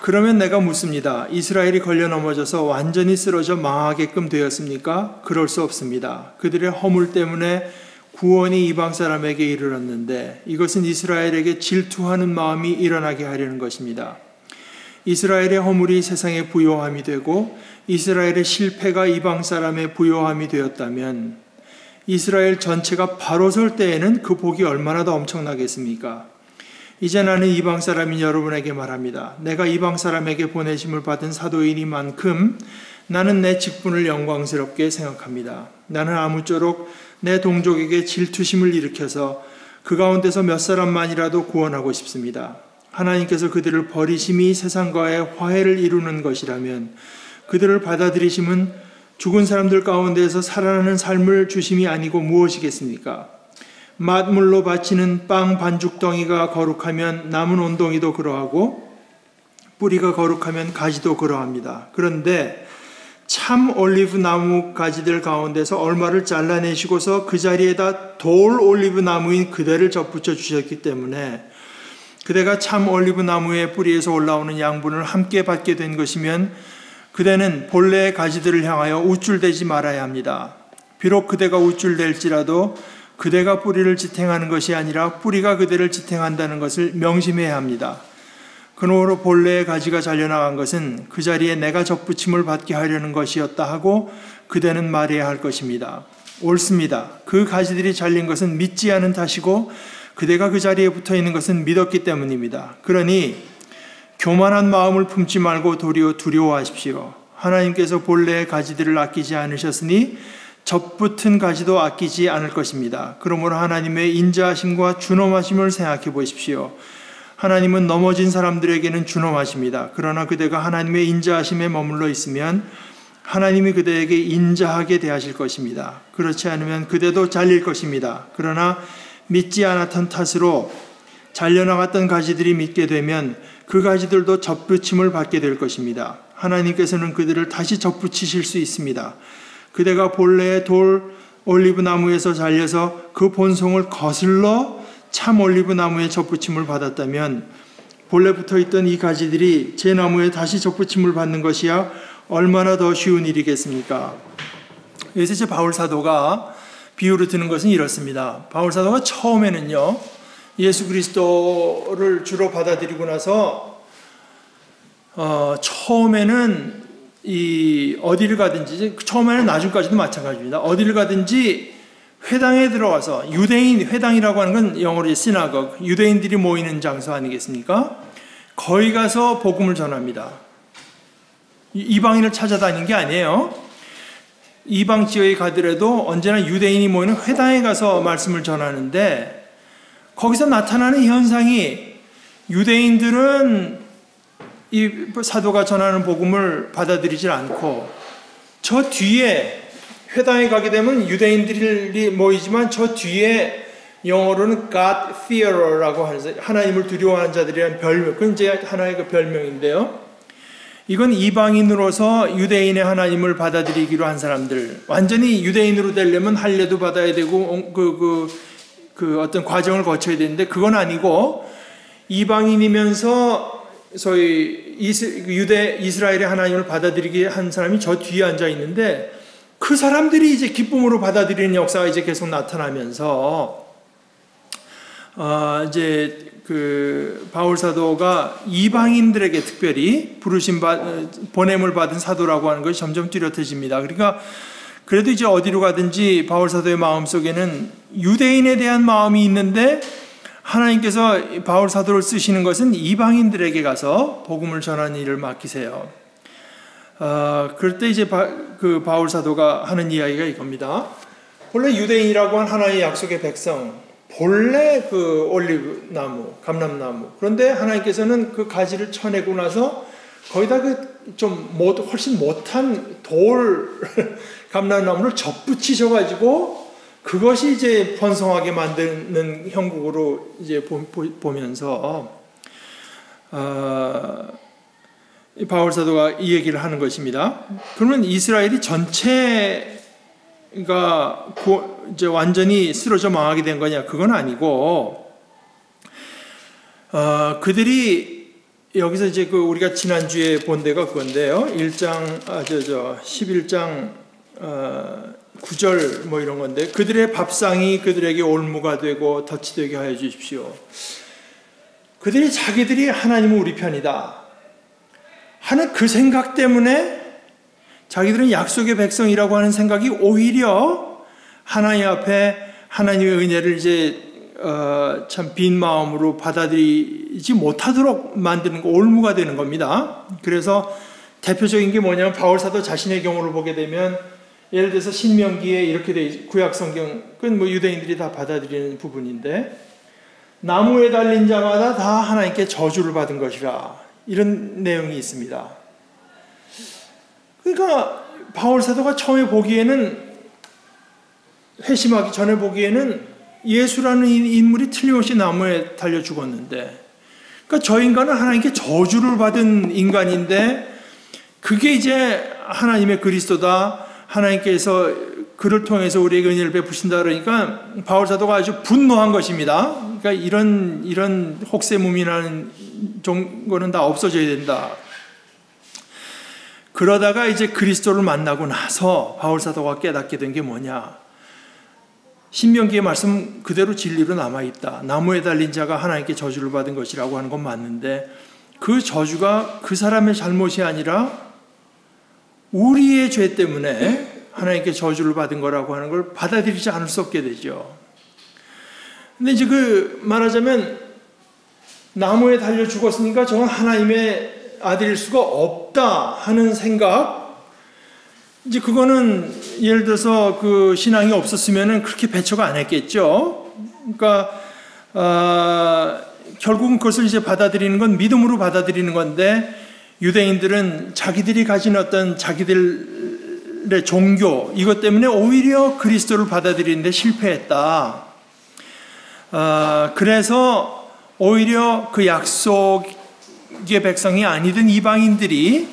그러면 내가 묻습니다. 이스라엘이 걸려 넘어져서 완전히 쓰러져 망하게끔 되었습니까? 그럴 수 없습니다. 그들의 허물 때문에 구원이 이방 사람에게 이르렀는데 이것은 이스라엘에게 질투하는 마음이 일어나게 하려는 것입니다. 이스라엘의 허물이 세상의 부요함이 되고 이스라엘의 실패가 이방 사람의 부요함이 되었다면 이스라엘 전체가 바로 설 때에는 그 복이 얼마나 더 엄청나겠습니까? 이제 나는 이방 사람인 여러분에게 말합니다. 내가 이방 사람에게 보내심을 받은 사도이니만큼 나는 내 직분을 영광스럽게 생각합니다. 나는 아무쪼록 내 동족에게 질투심을 일으켜서 그 가운데서 몇 사람만이라도 구원하고 싶습니다. 하나님께서 그들을 버리심이 세상과의 화해를 이루는 것이라면 그들을 받아들이심은 죽은 사람들 가운데에서 살아나는 삶을 주심이 아니고 무엇이겠습니까? 맛물로 바치는 빵 반죽덩이가 거룩하면 남은 온덩이도 그러하고 뿌리가 거룩하면 가지도 그러합니다. 그런데 참 올리브 나무 가지들 가운데서 얼마를 잘라내시고서 그 자리에다 돌 올리브 나무인 그대를 접붙여 주셨기 때문에 그대가 참 올리브 나무의 뿌리에서 올라오는 양분을 함께 받게 된 것이면 그대는 본래의 가지들을 향하여 우쭐대지 말아야 합니다. 비록 그대가 우쭐댈지라도 그대가 뿌리를 지탱하는 것이 아니라 뿌리가 그대를 지탱한다는 것을 명심해야 합니다. 그러므로 본래의 가지가 잘려나간 것은 그 자리에 내가 접붙임을 받게 하려는 것이었다 하고 그대는 말해야 할 것입니다. 옳습니다. 그 가지들이 잘린 것은 믿지 않은 탓이고 그대가 그 자리에 붙어있는 것은 믿었기 때문입니다. 그러니 교만한 마음을 품지 말고 도리어 두려워하십시오. 하나님께서 본래의 가지들을 아끼지 않으셨으니 접붙은 가지도 아끼지 않을 것입니다. 그러므로 하나님의 인자하심과 준엄하심을 생각해 보십시오. 하나님은 넘어진 사람들에게는 준엄하십니다. 그러나 그대가 하나님의 인자하심에 머물러 있으면 하나님이 그대에게 인자하게 대하실 것입니다. 그렇지 않으면 그대도 잘릴 것입니다. 그러나 믿지 않았던 탓으로 잘려나갔던 가지들이 믿게 되면 그 가지들도 접붙임을 받게 될 것입니다. 하나님께서는 그들을 다시 접붙이실 수 있습니다. 그대가 본래의 돌 올리브 나무에서 잘려서 그 본송을 거슬러 참 올리브 나무에 접붙임을 받았다면 본래 붙어있던 이 가지들이 제 나무에 다시 접붙임을 받는 것이야 얼마나 더 쉬운 일이겠습니까? 여기서 이제 바울 사도가 비유를 드는 것은 이렇습니다. 바울 사도가 처음에는요, 예수 그리스도를 주로 받아들이고 나서 처음에는 어디를 가든지, 처음에는 나중까지도 마찬가지입니다. 어디를 가든지 회당에 들어가서, 유대인 회당이라고 하는 건 영어로 시나고그, 유대인들이 모이는 장소 아니겠습니까? 거기 가서 복음을 전합니다. 이방인을 찾아다니는 게 아니에요. 이방 지역에 가더라도 언제나 유대인이 모이는 회당에 가서 말씀을 전하는데, 거기서 나타나는 현상이 유대인들은 이 사도가 전하는 복음을 받아들이질 않고, 저 뒤에 회당에 가게 되면 유대인들이 모이지만 저 뒤에 영어로는 God fearer라고 하는, 하나님을 두려워하는 자들이라는 별명, 그건 이제 하나의 그 별명인데요. 이건 이방인으로서 유대인의 하나님을 받아들이기로 한 사람들, 완전히 유대인으로 되려면 할례도 받아야 되고 그 어떤 과정을 거쳐야 되는데 그건 아니고, 이방인이면서 소위 이스라엘의 하나님을 받아들이게 한 사람이 저 뒤에 앉아 있는데, 그 사람들이 이제 기쁨으로 받아들이는 역사가 이제 계속 나타나면서 이제 그 바울 사도가 이방인들에게 특별히 보냄을 받은 사도라고 하는 것이 점점 뚜렷해집니다. 그러니까 그래도 이제 어디로 가든지 바울 사도의 마음 속에는 유대인에 대한 마음이 있는데, 하나님께서 바울 사도를 쓰시는 것은 이방인들에게 가서 복음을 전하는 일을 맡기세요. 그럴 때 이제 그 바울 사도가 하는 이야기가 이겁니다. 본래 유대인이라고 한 하나님의 약속의 백성, 본래 그 올리브 나무, 감람나무, 그런데 하나님께서는 그 가지를 쳐내고 나서 거기다 훨씬 못한 돌 감람나무를 접붙이셔가지고 그것이 이제 번성하게 만드는 형국으로 이제 보면서 바울 사도가 이 얘기를 하는 것입니다. 그러면 이스라엘이 전체가 이제 완전히 쓰러져 망하게 된 거냐? 그건 아니고, 그들이 여기서 이제 우리가 지난주에 본 데가 그건데요. 11장 9절 뭐 이런 건데, 그들의 밥상이 그들에게 올무가 되고 덫이 되게 하여 주십시오. 자기들이 하나님은 우리 편이다 하는 그 생각 때문에 자기들은 약속의 백성이라고 하는 생각이 오히려 하나님 앞에 하나님의 은혜를 이제 참 빈 마음으로 받아들이지 못하도록 만드는 거, 올무가 되는 겁니다. 그래서 대표적인 게 뭐냐면 바울 사도 자신의 경우를 보게 되면 예를 들어서 신명기에 이렇게 돼 있어요. 구약 성경은 뭐 유대인들이 다 받아들이는 부분인데, 나무에 달린 자마다 다 하나님께 저주를 받은 것이라, 이런 내용이 있습니다. 그러니까 바울 사도가 처음에 보기에는, 회심하기 전에 보기에는 예수라는 인물이 틀림없이 나무에 달려 죽었는데, 그러니까 저 인간은 하나님께 저주를 받은 인간인데, 그게 이제 하나님의 그리스도다, 하나님께서 그를 통해서 우리에게 은혜를 베푸신다 그러니까 바울 사도가 아주 분노한 것입니다. 그러니까 이런 혹세무민하는 거는 다 없어져야 된다. 그러다가 이제 그리스도를 만나고 나서 바울 사도가 깨닫게 된 게 뭐냐? 신명기의 말씀 그대로 진리로 남아있다. 나무에 달린 자가 하나님께 저주를 받은 것이라고 하는 건 맞는데, 그 저주가 그 사람의 잘못이 아니라 우리의 죄 때문에 하나님께 저주를 받은 거라고 하는 걸 받아들이지 않을 수 없게 되죠. 근데 이제 말하자면 나무에 달려 죽었으니까 저건 하나님의 아들일 수가 없다 하는 생각, 이제 그거는 예를 들어서 그 신앙이 없었으면은 그렇게 배척 안 했겠죠. 그러니까 결국은 그것을 이제 받아들이는 건 믿음으로 받아들이는 건데, 유대인들은 자기들이 가진 어떤 자기들의 종교, 이것 때문에 오히려 그리스도를 받아들이는데 실패했다. 그래서 오히려 그 약속의 백성이 아니던 이방인들이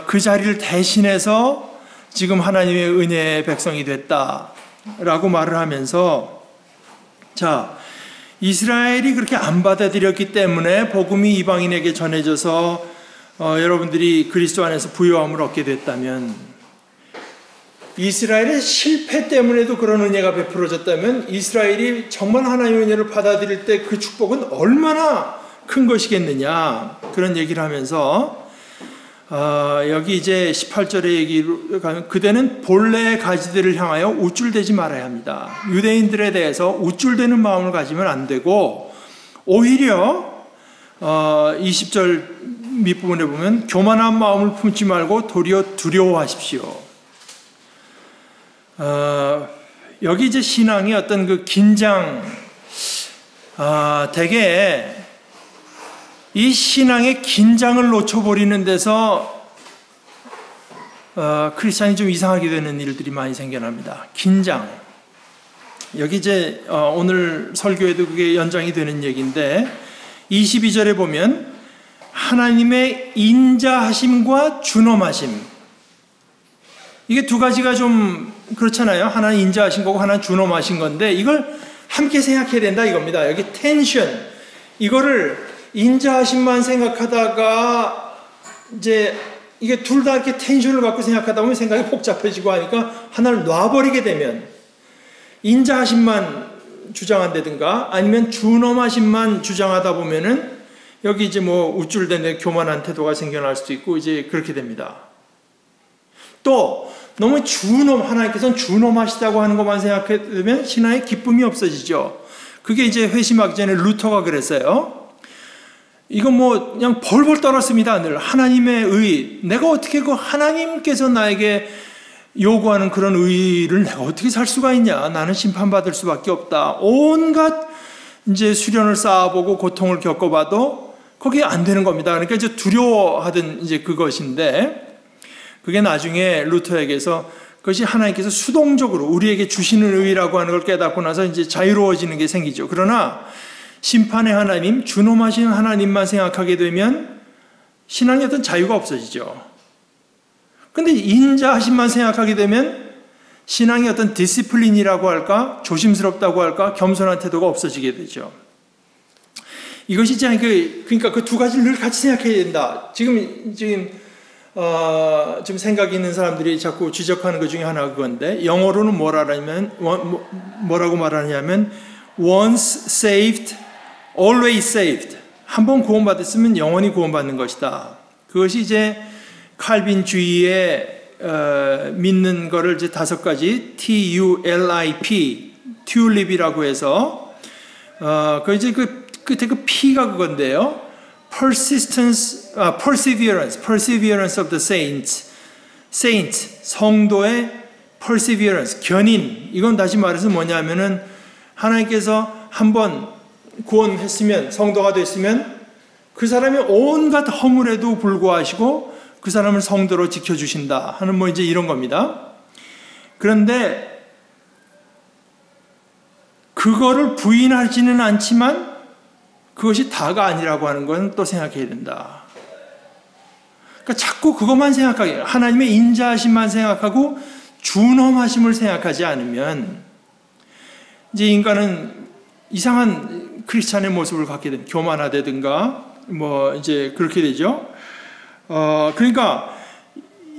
그 자리를 대신해서 지금 하나님의 은혜의 백성이 됐다라고 말을 하면서, 자, 이스라엘이 그렇게 안 받아들였기 때문에 복음이 이방인에게 전해져서 여러분들이 그리스도 안에서 부요함을 얻게 됐다면, 이스라엘의 실패 때문에도 그런 은혜가 베풀어졌다면 이스라엘이 정말 하나님의 은혜를 받아들일 때 그 축복은 얼마나 큰 것이겠느냐, 그런 얘기를 하면서 여기 이제 18절의 얘기로 가면, 그대는 본래의 가지들을 향하여 우쭐대지 말아야 합니다. 유대인들에 대해서 우쭐대는 마음을 가지면 안 되고, 오히려 20절 밑부분에 보면 교만한 마음을 품지 말고 도리어 두려워하십시오. 여기 이제 신앙의 어떤 그 긴장, 되게 이 신앙의 긴장을 놓쳐버리는 데서 크리스찬이 좀 이상하게 되는 일들이 많이 생겨납니다. 긴장. 여기 이제 오늘 설교에도 그게 연장이 되는 얘기인데, 22절에 보면 하나님의 인자하심과 준엄하심, 이게 두 가지가 좀 그렇잖아요. 하나는 인자하신 거고 하나는 준엄하신 건데, 이걸 함께 생각해야 된다 이겁니다. 여기 텐션, 이거를 인자하심만 생각하다가 이제 이게 둘 다 이렇게 텐션을 갖고 생각하다 보면 생각이 복잡해지고 하니까 하나를 놔버리게 되면, 인자하심만 주장한다든가 아니면 준엄하심만 주장하다 보면은 여기 이제 뭐 우쭐대는 교만한 태도가 생겨날 수도 있고 이제 그렇게 됩니다. 또 너무 하나님께서는 준엄하시다고 하는 것만 생각하면 신앙의 기쁨이 없어지죠. 그게 이제 회심하기 전에 루터가 그랬어요. 이건 뭐 그냥 벌벌 떨었습니다. 늘 하나님의 의, 내가 어떻게 그 하나님께서 나에게 요구하는 그런 의를 내가 어떻게 살 수가 있냐, 나는 심판받을 수밖에 없다, 온갖 이제 수련을 쌓아보고 고통을 겪어봐도 거기에 안 되는 겁니다. 그러니까 이제 두려워하던 이제 그것인데, 그게 나중에 루터에게서 그것이 하나님께서 수동적으로 우리에게 주시는 의라고 하는 걸 깨닫고 나서 이제 자유로워지는 게 생기죠. 그러나 심판의 하나님, 준엄하신 하나님만 생각하게 되면 신앙의 어떤 자유가 없어지죠. 근데 인자하심만 생각하게 되면 신앙의 어떤 디시플린이라고 할까, 조심스럽다고 할까, 겸손한 태도가 없어지게 되죠. 이것이 이제 그러니까 그 두 가지를 늘 같이 생각해야 된다. 지금 좀 생각이 있는 사람들이 자꾸 지적하는 것 중에 하나가 그건데, 영어로는 뭐라고 말하냐면 once saved, always saved. 한번 구원받았으면 영원히 구원받는 것이다. 그것이 이제 칼빈주의에 믿는 거를 이제 5가지 TULIP, 튤립이라고 해서 그 이제 그 끝에 그 P가 그건데요. perseverance of the saints, 성도의 perseverance, 견인. 이건 다시 말해서 뭐냐면은 하나님께서 한번 구원했으면, 성도가 됐으면 그 사람이 온갖 허물에도 불구하시고 그 사람을 성도로 지켜주신다 하는 뭐 이제 이런 겁니다. 그런데 그거를 부인하지는 않지만 그것이 다가 아니라고 하는 건 또 생각해야 된다. 그러니까 자꾸 그것만 생각하게, 하나님의 인자하심만 생각하고 준엄하심을 생각하지 않으면 이제 인간은 이상한 크리스찬의 모습을 갖게 됩니다. 교만하다든가 뭐 이제 그렇게 되죠. 그러니까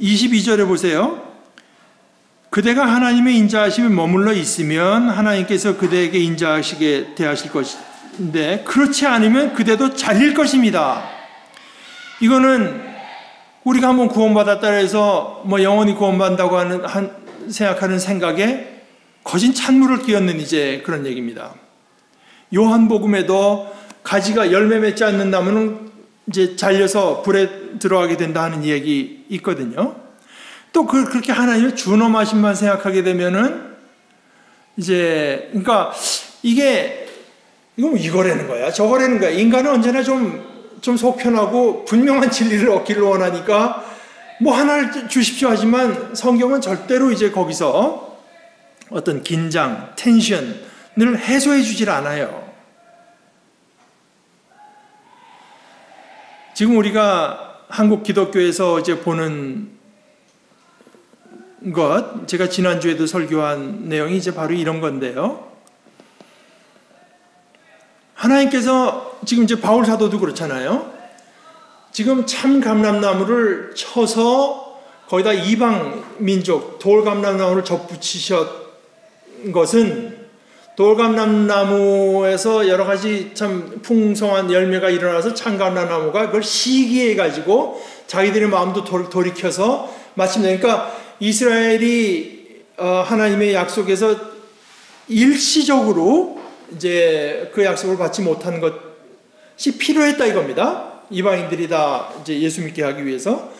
22절에 보세요. 그대가 하나님의 인자하심에 머물러 있으면 하나님께서 그대에게 인자하시게 대하실 것인데, 그렇지 않으면 그대도 잘릴 것입니다. 이거는 우리가 한번 구원받았다 해서 뭐 영원히 구원받는다고 생각하는 생각에 거진 찬물을 끼얹는 이제 그런 얘기입니다. 요한복음에도 가지가 열매 맺지 않는 나무는 이제 잘려서 불에 들어가게 된다 하는 얘기 있거든요. 또 그렇게 하나님의 준엄하심만 생각하게 되면은 이제, 그러니까 이건 이거라는 거야, 저거라는 거야. 인간은 언제나 좀 속편하고 분명한 진리를 얻기를 원하니까 뭐 하나를 주십시오 하지만 성경은 절대로 이제 거기서 어떤 긴장, 텐션을 해소해 주질 않아요. 지금 우리가 한국 기독교에서 이제 보는 것, 제가 지난주에도 설교한 내용이 이제 바로 이런 건데요. 하나님께서 지금 이제 바울 사도도 그렇잖아요. 지금 참 감람나무를 쳐서 거기다 이방 민족 돌감람나무를 접붙이셨 것은, 돌감람나무에서 여러 가지 참 풍성한 열매가 일어나서 참감람나무가 그걸 시기해 가지고 자기들의 마음도 돌이켜서 마침내, 그러니까 이스라엘이 하나님의 약속에서 일시적으로 이제 그 약속을 받지 못한 것이 필요했다 이겁니다. 이방인들이 다 이제 예수 믿게 하기 위해서.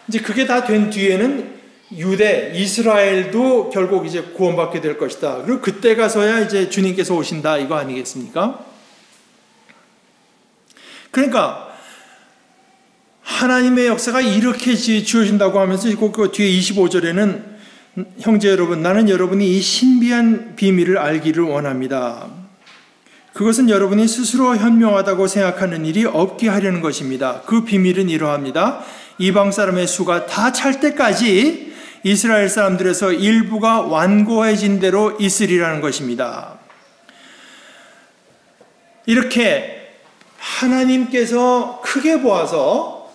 이제 그게 다 된 뒤에는 유대, 이스라엘도 결국 이제 구원받게 될 것이다. 그리고 그때 가서야 이제 주님께서 오신다 이거 아니겠습니까? 그러니까 하나님의 역사가 이렇게 주어진다고 하면서 그 뒤에 25절에는 형제 여러분, 나는 여러분이 이 신비한 비밀을 알기를 원합니다. 그것은 여러분이 스스로 현명하다고 생각하는 일이 없게 하려는 것입니다. 그 비밀은 이러합니다. 이방 사람의 수가 다 찰 때까지 이스라엘 사람들에서 일부가 완고해진 대로 있으리라는 것입니다. 이렇게 하나님께서 크게 보아서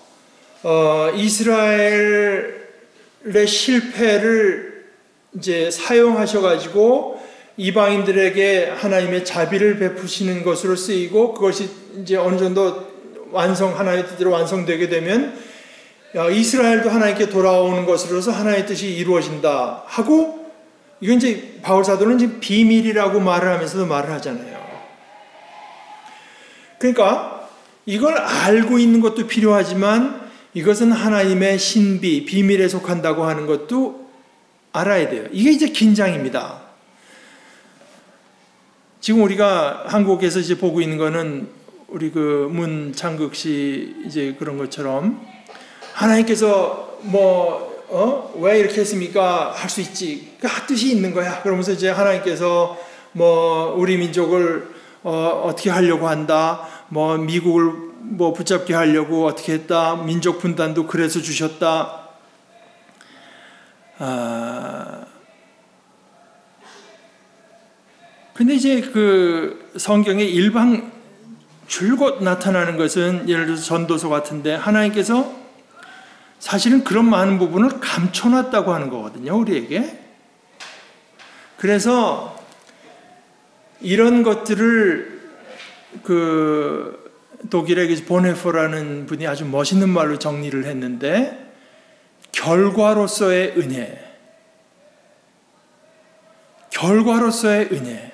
이스라엘의 실패를 이제 사용하셔가지고 이방인들에게 하나님의 자비를 베푸시는 것으로 쓰이고, 그것이 이제 어느 정도 하나님의 뜻대로 완성되게 되면 이스라엘도 하나님께 돌아오는 것으로서 하나님의 뜻이 이루어진다 하고, 이건 이제 바울 사도는 지금 비밀이라고 말을 하면서도 말을 하잖아요. 그러니까 이걸 알고 있는 것도 필요하지만 이것은 하나님의 신비, 비밀에 속한다고 하는 것도 알아야 돼요. 이게 이제 긴장입니다. 지금 우리가 한국에서 이제 보고 있는 거는 우리 그 문창극 씨 이제 그런 것처럼 하나님께서 왜 이렇게 했습니까? 할 수 있지. 그 뜻이 있는 거야. 그러면서 이제 하나님께서 우리 민족을 어떻게 하려고 한다. 미국을 붙잡게 하려고 어떻게 했다. 민족 분단도 그래서 주셨다. 근데 이제 그 성경의 줄곧 나타나는 것은 예를 들어서 전도서 같은데 하나님께서 사실은 그런 많은 부분을 감춰놨다고 하는 거거든요, 우리에게. 그래서 이런 것들을 독일의 보네포라는 분이 아주 멋있는 말로 정리를 했는데, 결과로서의 은혜. 결과로서의 은혜.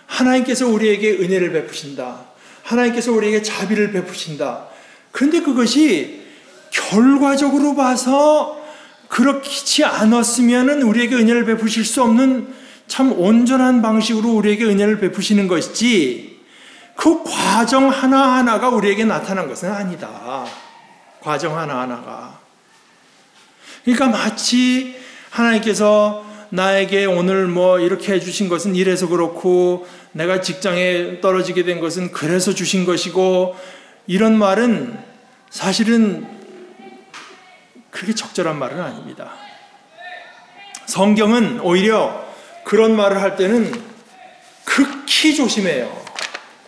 하나님께서 우리에게 은혜를 베푸신다. 하나님께서 우리에게 자비를 베푸신다. 그런데 그것이 결과적으로 봐서 그렇지 않았으면 우리에게 은혜를 베푸실 수 없는 참 온전한 방식으로 우리에게 은혜를 베푸시는 것이지, 그 과정 하나하나가 우리에게 나타난 것은 아니다. 과정 하나하나가. 그러니까 마치 하나님께서 나에게 오늘 뭐 이렇게 해주신 것은 이래서 그렇고, 내가 직장에 떨어지게 된 것은 그래서 주신 것이고, 이런 말은 사실은 그렇게 적절한 말은 아닙니다. 성경은 오히려 그런 말을 할 때는 극히 조심해요.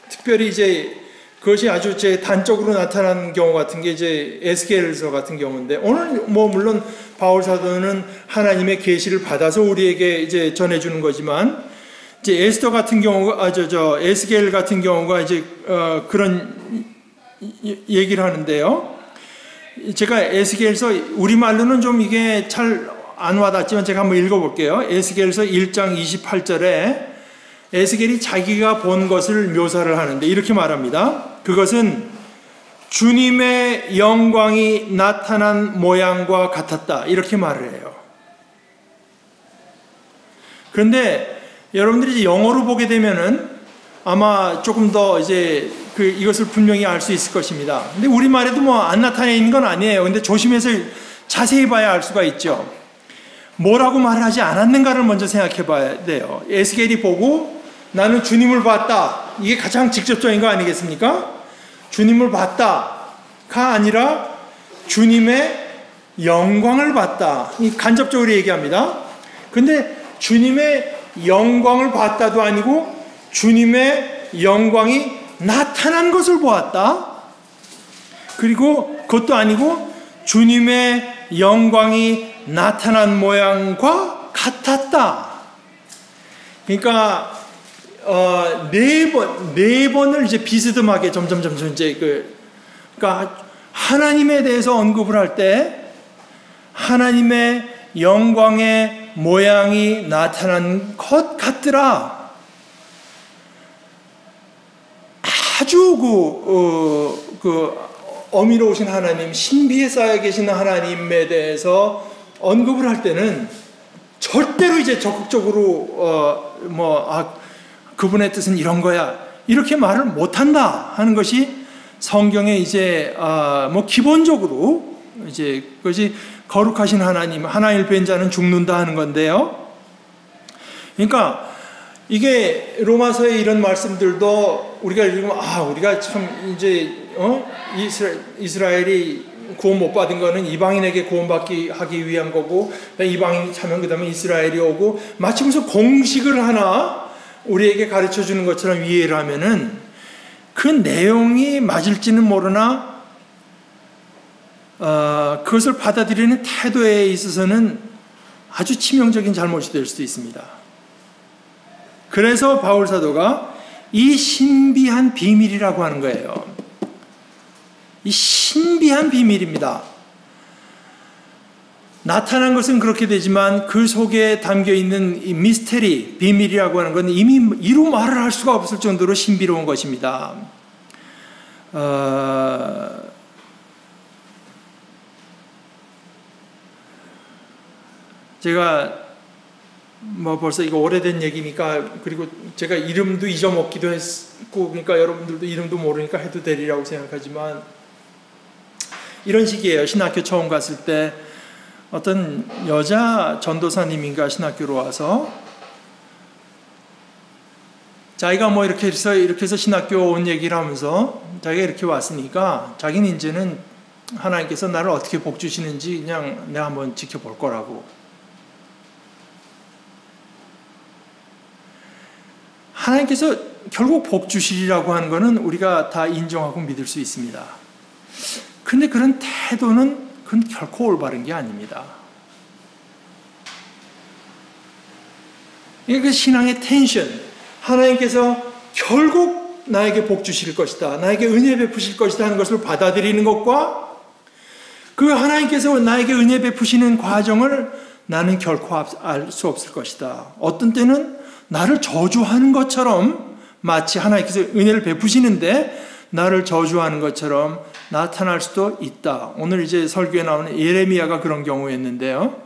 특별히 이제 그것이 아주 단적으로 나타나는 경우 같은 게 이제 에스겔서 같은 경우인데, 오늘 뭐 물론 바울 사도는 하나님의 계시를 받아서 우리에게 이제 전해주는 거지만, 이제 에스더 같은 경우가 에스겔 같은 경우가 이제 그런 얘기를 하는데요. 제가 에스겔서 우리말로는 좀 이게 잘 안 와닿지만 제가 한번 읽어볼게요. 에스겔서 1장 28절에 에스겔이 자기가 본 것을 묘사를 하는데 이렇게 말합니다. 그것은 주님의 영광이 나타난 모양과 같았다. 이렇게 말을 해요. 그런데 여러분들이 이제 영어로 보게 되면은 아마 조금 더 이제 이것을 분명히 알 수 있을 것입니다. 근데 우리말에도 뭐 안 나타나 있는 건 아니에요. 근데 조심해서 자세히 봐야 알 수가 있죠. 뭐라고 말을 하지 않았는가를 먼저 생각해 봐야 돼요. 에스겔이 보고 나는 주님을 봤다. 이게 가장 직접적인 거 아니겠습니까? 주님을 봤다가 아니라 주님의 영광을 봤다. 간접적으로 얘기합니다. 근데 주님의 영광을 봤다도 아니고 주님의 영광이 나타난 것을 보았다. 그리고 그것도 아니고 주님의 영광이 나타난 모양과 같았다. 그러니까 네 번을 이제 비스듬하게 점점 이제 그러니까 하나님에 대해서 언급을 할 때 하나님의 영광의 모양이 나타난 것 같더라. 아주 어미로우신 하나님, 신비에 쌓여 계신 하나님에 대해서 언급을 할 때는 절대로 이제 적극적으로 그분의 뜻은 이런 거야 이렇게 말을 못한다 하는 것이 성경에 이제 기본적으로 이제 그것이 거룩하신 하나님, 하나님을 뵌 자는 죽는다 하는 건데요. 그러니까 이게 로마서의 이런 말씀들도 우리가 읽으면 우리가 참 이제 이스라엘이 구원 못 받은 거는 이방인에게 구원받기 하기 위한 거고, 이방인이 차면 그 다음에 이스라엘이 오고, 마치 무슨 공식을 하나 우리에게 가르쳐 주는 것처럼 이해를 하면은 그 내용이 맞을지는 모르나 그것을 받아들이는 태도에 있어서는 아주 치명적인 잘못이 될 수도 있습니다. 그래서 바울 사도가 이 신비한 비밀이라고 하는 거예요. 이 신비한 비밀입니다. 나타난 것은 그렇게 되지만 그 속에 담겨있는 이 미스테리, 비밀이라고 하는 건 이미 이루 말을 할 수가 없을 정도로 신비로운 것입니다. 제가 벌써 이거 오래된 얘기니까, 그리고 제가 이름도 잊어먹기도 했고, 그러니까 여러분들도 이름도 모르니까 해도 되리라고 생각하지만, 이런 식이에요. 신학교 처음 갔을 때 어떤 여자 전도사님인가 신학교로 와서 자기가 이렇게 해서 신학교 온 얘기를 하면서 자기가 이렇게 왔으니까 자기는 이제는 하나님께서 나를 어떻게 복 주시는지 그냥 내가 한번 지켜볼 거라고. 하나님께서 결국 복 주시리라고 하는 것은 우리가 다 인정하고 믿을 수 있습니다. 근데 그런 태도는 그건 결코 올바른 게 아닙니다. 그 신앙의 텐션, 하나님께서 결국 나에게 복 주실 것이다, 나에게 은혜 베푸실 것이다 하는 것을 받아들이는 것과 그 하나님께서 나에게 은혜 베푸시는 과정을 나는 결코 알 수 없을 것이다. 어떤 때는 나를 저주하는 것처럼 마치 하나님께서 은혜를 베푸시는데 나를 저주하는 것처럼 나타날 수도 있다. 오늘 이제 설교에 나오는 예레미야가 그런 경우였는데요.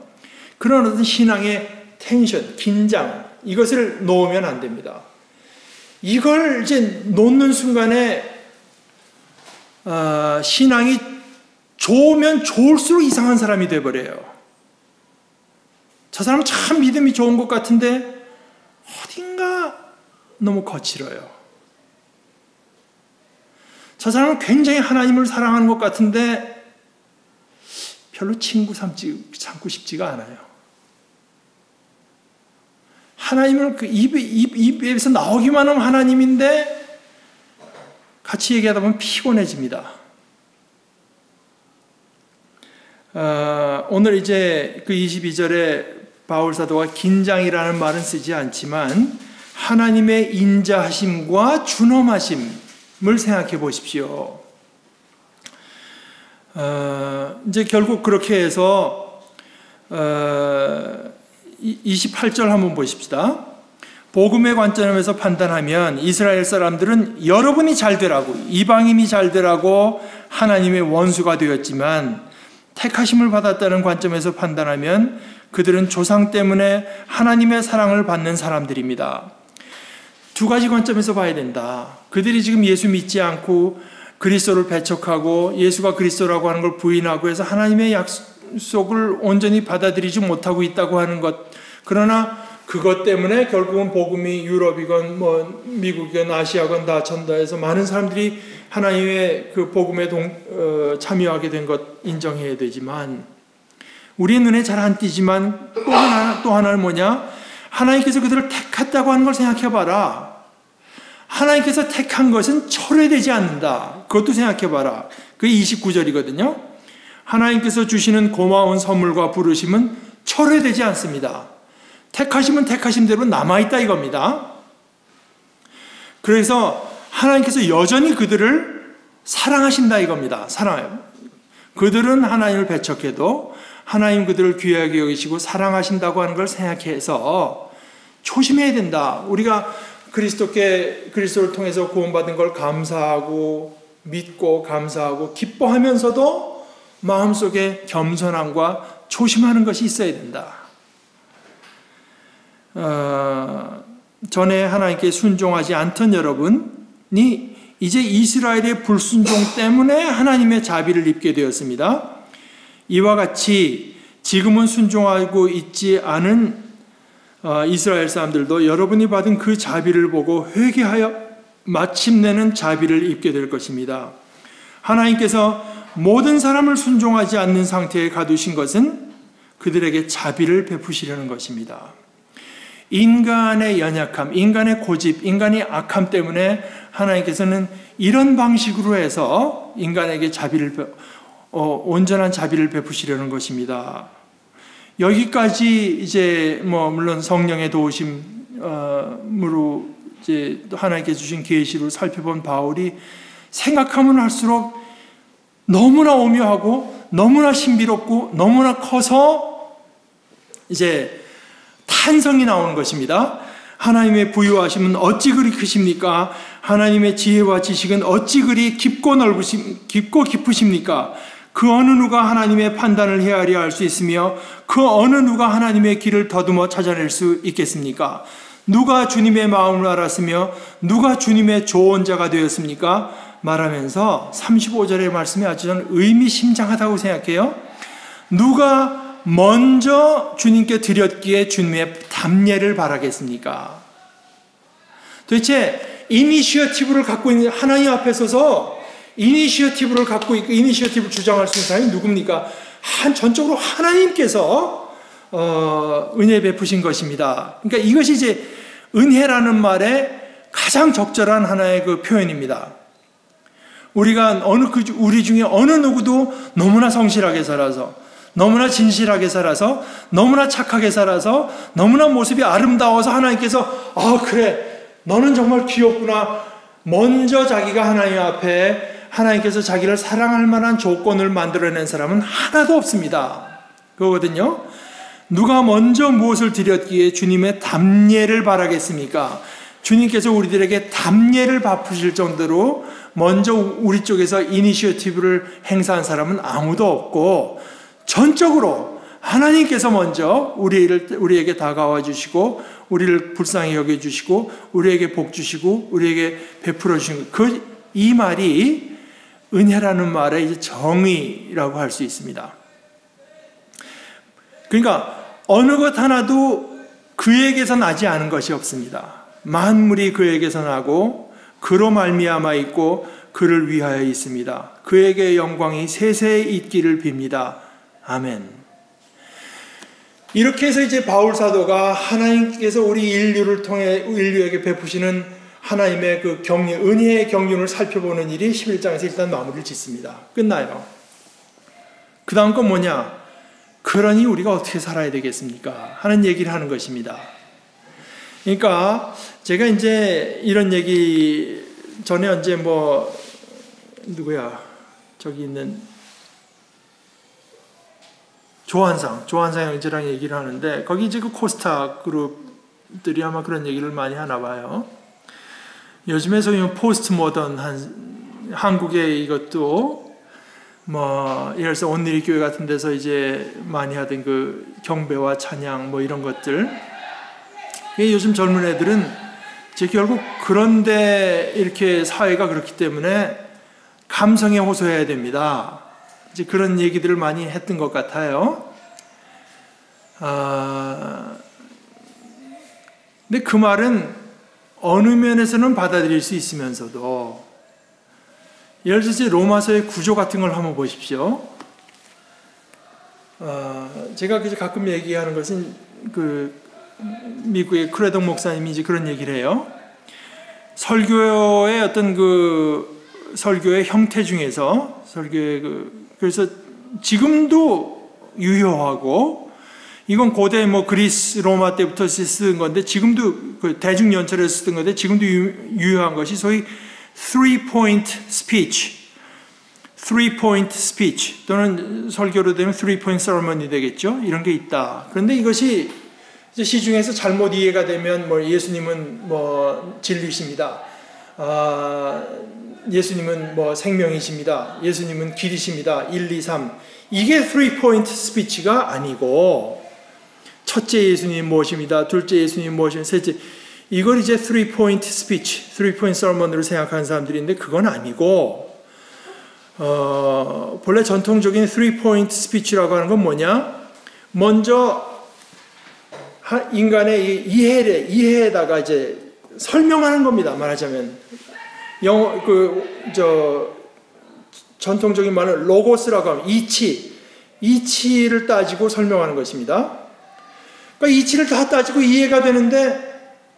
그런 어떤 신앙의 텐션, 긴장, 이것을 놓으면 안 됩니다. 이걸 이제 놓는 순간에 신앙이 좋으면 좋을수록 이상한 사람이 되어버려요. 저 사람 참 믿음이 좋은 것 같은데 어딘가 너무 거칠어요. 저 사람은 굉장히 하나님을 사랑하는 것 같은데 별로 친구 삼고 싶지가 않아요. 하나님을 그 입에서 나오기만 하면 하나님인데 같이 얘기하다 보면 피곤해집니다. 오늘 이제 그 22절에 바울 사도가 긴장이라는 말은 쓰지 않지만 하나님의 인자하심과 준엄하심을 생각해 보십시오. 이제 결국 그렇게 해서 28절 한번 보십시다. 복음의 관점에서 판단하면 이스라엘 사람들은 여러분이 잘 되라고, 이방인이 잘 되라고 하나님의 원수가 되었지만 택하심을 받았다는 관점에서 판단하면 그들은 조상 때문에 하나님의 사랑을 받는 사람들입니다. 두 가지 관점에서 봐야 된다. 그들이 지금 예수 믿지 않고 그리스도를 배척하고 예수가 그리스도라고 하는 걸 부인하고 해서 하나님의 약속을 온전히 받아들이지 못하고 있다고 하는 것. 그러나 그것 때문에 결국은 복음이 유럽이건 미국이건 아시아건 다 전다해서 많은 사람들이 하나님의 그 복음에 참여하게 된 것 인정해야 되지만 우리 눈에 잘 안 띄지만 또 하나는 뭐냐? 하나님께서 그들을 택했다고 하는 걸 생각해 봐라. 하나님께서 택한 것은 철회되지 않는다. 그것도 생각해 봐라. 그게 29절이거든요. 하나님께서 주시는 고마운 선물과 부르심은 철회되지 않습니다. 택하심은 택하심대로 남아있다 이겁니다. 그래서 하나님께서 여전히 그들을 사랑하신다 이겁니다. 사랑해요. 그들은 하나님을 배척해도 하나님 그들을 귀하게 여기시고 사랑하신다고 하는 걸 생각해서 조심해야 된다. 우리가 그리스도를 통해서 구원받은 걸 감사하고 믿고 감사하고 기뻐하면서도 마음속에 겸손함과 조심하는 것이 있어야 된다. 전에 하나님께 순종하지 않던 여러분이 이제 이스라엘의 불순종 때문에 하나님의 자비를 입게 되었습니다. 이와 같이 지금은 순종하고 있지 않은 이스라엘 사람들도 여러분이 받은 그 자비를 보고 회개하여 마침내는 자비를 입게 될 것입니다. 하나님께서 모든 사람을 순종하지 않는 상태에 가두신 것은 그들에게 자비를 베푸시려는 것입니다. 인간의 연약함, 인간의 고집, 인간의 악함 때문에 하나님께서는 이런 방식으로 해서 인간에게 온전한 자비를 베푸시려는 것입니다. 여기까지 이제 물론 성령의 도우심으로 이제 하나님께 주신 계시를 살펴본 바울이 생각하면 할수록 너무나 오묘하고 너무나 신비롭고 너무나 커서 이제 탄성이 나오는 것입니다. 하나님의 부유하심은 어찌 그리 크십니까? 하나님의 지혜와 지식은 어찌 그리 깊고 깊으십니까? 그 어느 누가 하나님의 판단을 헤아려 알 수 있으며 그 어느 누가 하나님의 길을 더듬어 찾아낼 수 있겠습니까? 누가 주님의 마음을 알았으며 누가 주님의 조언자가 되었습니까? 말하면서 35절의 말씀이 아주 저는 의미심장하다고 생각해요. 누가 먼저 주님께 드렸기에 주님의 답례를 바라겠습니까? 도대체 이니셔티브를 갖고 있는 하나님 앞에 서서 이니셔티브를 갖고 있고 이니셔티브를 주장할 수 있는 사람이 누굽니까? 전적으로 하나님께서 은혜 베푸신 것입니다. 그러니까 이것이 이제 은혜라는 말에 가장 적절한 하나의 그 표현입니다. 우리가 우리 중에 어느 누구도 너무나 성실하게 살아서, 너무나 진실하게 살아서, 너무나 착하게 살아서, 너무나 모습이 아름다워서 하나님께서 그래 너는 정말 귀엽구나, 먼저 자기가 하나님 앞에 하나님께서 자기를 사랑할 만한 조건을 만들어낸 사람은 하나도 없습니다. 그거거든요. 누가 먼저 무엇을 드렸기에 주님의 답례를 바라겠습니까? 주님께서 우리들에게 답례를 베푸실 정도로 먼저 우리 쪽에서 이니셔티브를 행사한 사람은 아무도 없고, 전적으로 하나님께서 먼저 우리에게 다가와 주시고, 우리를 불쌍히 여겨 주시고, 우리에게 복 주시고, 우리에게 베풀어 주신 이 말이 은혜라는 말의 이제 정의라고 할 수 있습니다. 그러니까 어느 것 하나도 그에게서 나지 않은 것이 없습니다. 만물이 그에게서 나고 그로 말미암아 있고 그를 위하여 있습니다. 그에게 영광이 세세히 있기를 빕니다. 아멘. 이렇게 해서 이제 바울 사도가 하나님께서 우리 인류를 통해 인류에게 베푸시는 하나님의 그 은혜의 경륜을 살펴보는 일이 11장에서 일단 마무리를 짓습니다. 끝나요. 그 다음 건 뭐냐? 그러니 우리가 어떻게 살아야 되겠습니까? 하는 얘기를 하는 것입니다. 그러니까 제가 이제 이런 얘기 전에 언제 저기 있는 조한상 형제랑 얘기를 하는데, 거기 이제 그 코스타 그룹들이 아마 그런 얘기를 많이 하나 봐요. 요즘에 소위 포스트 모던한 한국의 이것도 예를 들어서 온누리 교회 같은 데서 이제 많이 하던 그 경배와 찬양 이런 것들, 요즘 젊은 애들은 이제 결국 그런데 이렇게 사회가 그렇기 때문에 감성에 호소해야 됩니다. 이제 그런 얘기들을 많이 했던 것 같아요. 근데 그 말은 어느 면에서는 받아들일 수 있으면서도, 예를 들어서 로마서의 구조 같은 걸 한번 보십시오. 제가 가끔 얘기하는 것은 미국의 크레동 목사님이 이제 그런 얘기를 해요. 설교의 어떤 설교의 형태 중에서 그래서 지금도 유효하고, 이건 고대 그리스 로마 때부터 쓰던 건데, 지금도 대중연설에서 쓰던 건데 지금도 유효한 것이 소위 3-point speech 또는 설교로 되면 3-point sermon이 되겠죠. 이런 게 있다. 그런데 이것이 이제 시중에서 잘못 이해가 되면 예수님은 진리십니다. 예수님은 생명이십니다. 예수님은 길이십니다. 1, 2, 3. 이게 3-point speech가 아니고, 첫째 예수님 무엇입니다. 둘째 예수님 무엇입니다. 셋째. 이걸 이제 3-point speech, 3-point sermon으로 생각하는 사람들이 있는데, 그건 아니고, 본래 전통적인 3-point speech라고 하는 건 뭐냐? 먼저 인간의 이해에다가 이제 설명하는 겁니다. 말하자면 전통적인 말은 로고스라고 하면 이치를 따지고 설명하는 것입니다. 그러니까 이치를 다 따지고 이해가 되는데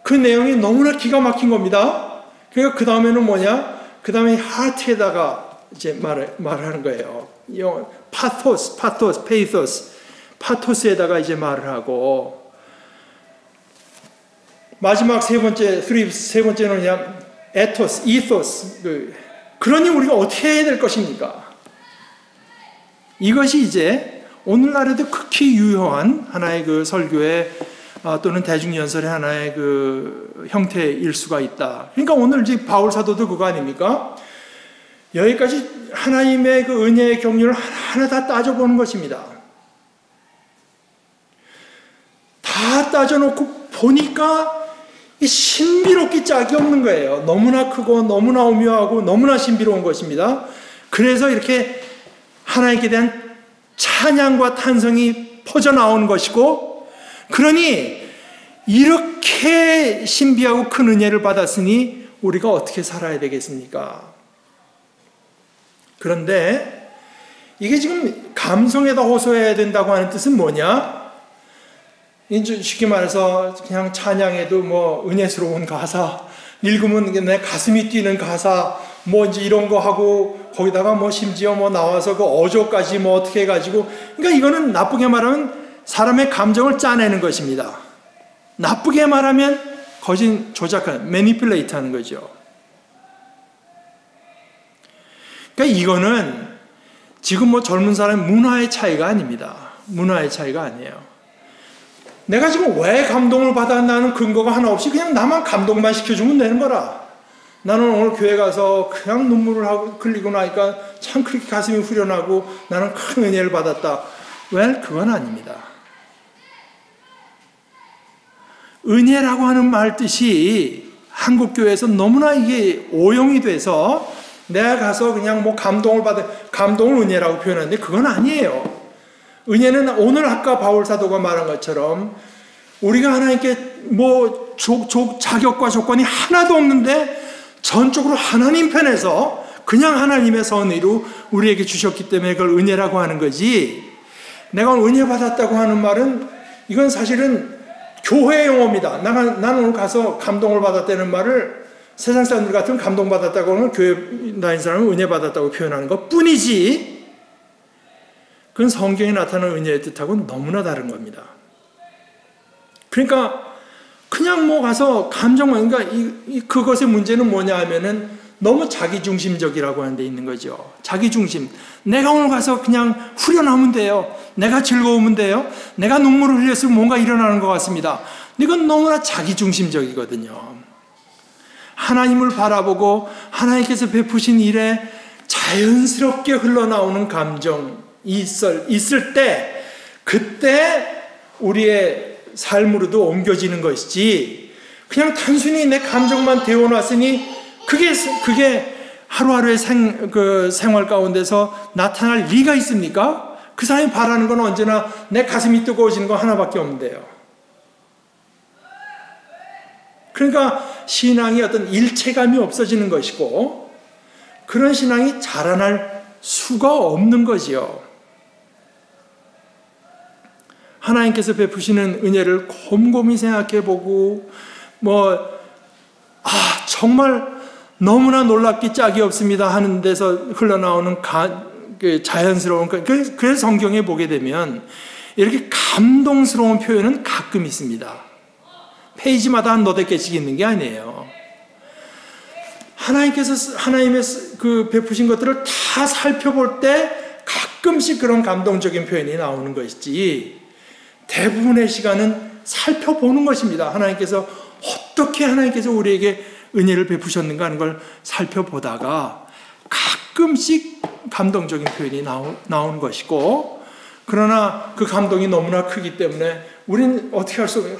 그 내용이 너무나 기가 막힌 겁니다. 그러니까 그 다음에는 뭐냐? 그 다음에 하트에다가 이제 말하는 거예요. 파토스에다가 이제 말을 하고, 마지막 세 번째는 그냥 이토스. 그러니 우리가 어떻게 해야 될 것입니까? 이것이 이제 오늘날에도 극히 유효한 하나의 설교의 또는 대중연설의 하나의 형태일 수가 있다. 그러니까 오늘 이제 바울 사도도 그거 아닙니까? 여기까지 하나님의 은혜의 경륜을 하나 다 따져보는 것입니다. 다 따져놓고 보니까 신비롭기 짝이 없는 거예요. 너무나 크고 너무나 오묘하고 너무나 신비로운 것입니다. 그래서 이렇게 하나님께 대한 찬양과 탄성이 퍼져나온 것이고, 그러니 이렇게 신비하고 큰 은혜를 받았으니 우리가 어떻게 살아야 되겠습니까? 그런데 이게 지금 감성에다 호소해야 된다고 하는 뜻은 뭐냐? 쉽게 말해서 그냥 찬양에도 은혜스러운 가사, 읽으면 내 가슴이 뛰는 가사 뭐 이제 이런 거 하고 거기다가 뭐 심지어 뭐 나와서 그 어조까지 뭐 어떻게 해가지고, 그러니까 이거는 나쁘게 말하면 사람의 감정을 짜내는 것입니다. 나쁘게 말하면 거짓 조작하는, 매니플레이트 하는 거죠. 그러니까 이거는 지금 뭐 젊은 사람의 문화의 차이가 아닙니다. 문화의 차이가 아니에요. 내가 지금 왜 감동을 받았나는 근거가 하나 없이 그냥 나만 감동만 시켜주면 되는 거라. 나는 오늘 교회 가서 그냥 눈물을 하고 흘리고 나니까 참 그렇게 가슴이 후련하고 나는 큰 은혜를 받았다. 왜? 그건 아닙니다. 은혜라고 하는 말 뜻이 한국교회에서 너무나 이게 오용이 돼서 내가 가서 그냥 뭐 감동을 은혜라고 표현하는데 그건 아니에요. 은혜는 오늘 아까 바울 사도가 말한 것처럼 우리가 하나님께 뭐 자격과 조건이 하나도 없는데 전적으로 하나님 편에서 그냥 하나님의 선의로 우리에게 주셨기 때문에 그걸 은혜라고 하는 거지, 내가 은혜 받았다고 하는 말은 이건 사실은 교회 용어입니다. 나는 오늘 가서 감동을 받았다는 말을 세상 사람들 같으면 감동받았다고 하면 교회 다니는 사람은 은혜 받았다고 표현하는 것 뿐이지, 그건 성경에 나타나는 은혜의 뜻하고는 너무나 다른 겁니다. 그러니까 그냥 뭐 가서 감정만, 그러니까 그것의 문제는 뭐냐 하면은 너무 자기중심적이라고 하는 데 있는 거죠. 자기중심. 내가 오늘 가서 그냥 후련하면 돼요. 내가 즐거우면 돼요. 내가 눈물을 흘렸으면 뭔가 일어나는 것 같습니다. 이건 너무나 자기중심적이거든요. 하나님을 바라보고 하나님께서 베푸신 일에 자연스럽게 흘러나오는 감정이 있을 때, 그때 우리의 삶으로도 옮겨지는 것이지, 그냥 단순히 내 감정만 데워놨으니 그게 하루하루의 생활 가운데서 나타날 리가 있습니까? 그 사람이 바라는 건 언제나 내 가슴이 뜨거워지는 거 하나밖에 없는데요. 그러니까 신앙이 어떤 일체감이 없어지는 것이고, 그런 신앙이 자라날 수가 없는 거지요. 하나님께서 베푸시는 은혜를 곰곰이 생각해보고 정말 너무나 놀랍기 짝이 없습니다 하는 데서 흘러나오는 자연스러운, 그래서 성경에 보게 되면 이렇게 감동스러운 표현은 가끔 있습니다. 페이지마다 한 너댓 개씩 있는 게 아니에요. 하나님의 베푸신 것들을 다 살펴볼 때 가끔씩 그런 감동적인 표현이 나오는 것이지, 대부분의 시간은 살펴보는 것입니다. 어떻게 하나님께서 우리에게 은혜를 베푸셨는가 하는 걸 살펴보다가 가끔씩 감동적인 표현이 나오는 것이고, 그러나 그 감동이 너무나 크기 때문에 우리는 어떻게 할 수 없어요.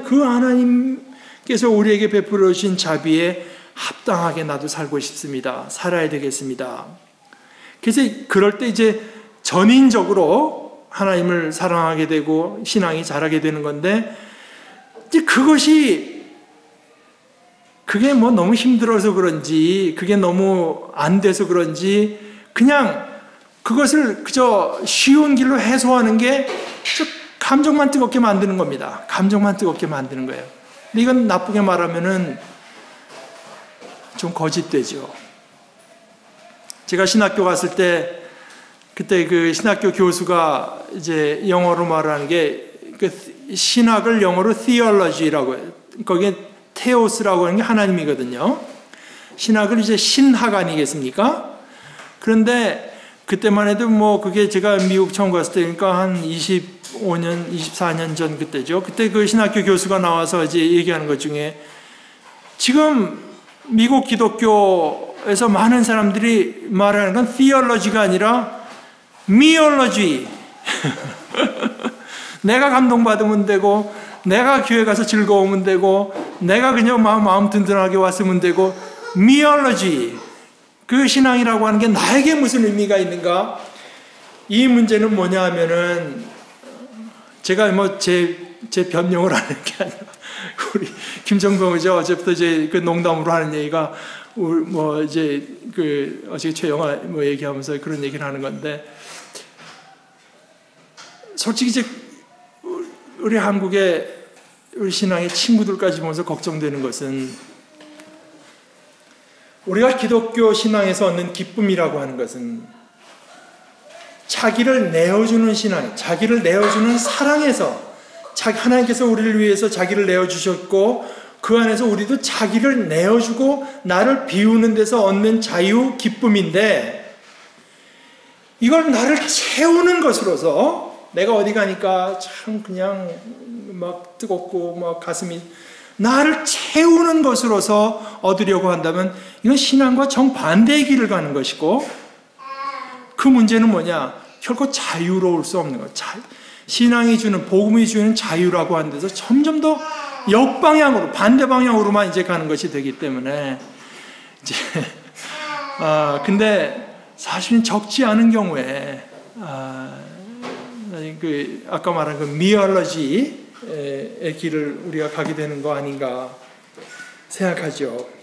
하나님께서 우리에게 베풀어 주신 자비에 합당하게 나도 살고 싶습니다. 살아야 되겠습니다. 그래서 그럴 때 이제 전인적으로 하나님을 사랑하게 되고 신앙이 자라게 되는 건데, 이제 그게 뭐 너무 힘들어서 그런지, 그게 너무 안 돼서 그런지, 그냥 그것을 그저 쉬운 길로 해소하는 게 감정만 뜨겁게 만드는 겁니다. 감정만 뜨겁게 만드는 거예요. 근데 이건 나쁘게 말하면은 좀 거짓되죠. 제가 신학교 갔을 때, 그때 그 신학교 교수가 이제 영어로 말하는 게, 신학을 영어로 theology라고 해요. 거기에 테오스라고 하는 게 하나님이거든요. 신학을 이제 신학 아니겠습니까? 그런데 그때만 해도 그게 제가 미국 처음 갔을 때니까 한 25년, 24년 전 그때죠. 그때 그 신학교 교수가 나와서 이제 얘기하는 것 중에, 지금 미국 기독교에서 많은 사람들이 말하는 건 theology가 아니라 미올로지. 내가 감동받으면 되고, 내가 교회 가서 즐거우면 되고, 내가 그냥 마음 든든하게 왔으면 되고, 미올로지. 그 신앙이라고 하는 게 나에게 무슨 의미가 있는가? 이 문제는 뭐냐 하면은, 제가 제 변명을 하는 게 아니라, 우리 김정동 의자 어제부터 그 농담으로 하는 얘기가, 어제 최영아 얘기하면서 그런 얘기를 하는 건데, 솔직히 이제 우리 한국의 우리 신앙의 친구들까지 보면서 걱정되는 것은, 우리가 기독교 신앙에서 얻는 기쁨이라고 하는 것은 자기를 내어주는 신앙, 자기를 내어주는 사랑에서 하나님께서 우리를 위해서 자기를 내어주셨고 그 안에서 우리도 자기를 내어주고 나를 비우는 데서 얻는 자유, 기쁨인데 이걸 나를 채우는 것으로서 내가 어디 가니까 참 그냥 막 뜨겁고 막 가슴이 나를 채우는 것으로서 얻으려고 한다면 이건 신앙과 정반대의 길을 가는 것이고 그 문제는 뭐냐? 결코 자유로울 수 없는 것. 신앙이 주는, 복음이 주는 자유라고 하는 데서 점점 더 역방향으로, 반대 방향으로만 이제 가는 것이 되기 때문에 이제 근데 사실은 적지 않은 경우에 아까 말한 그 미얼러지의 길을 우리가 가게 되는 거 아닌가 생각하죠.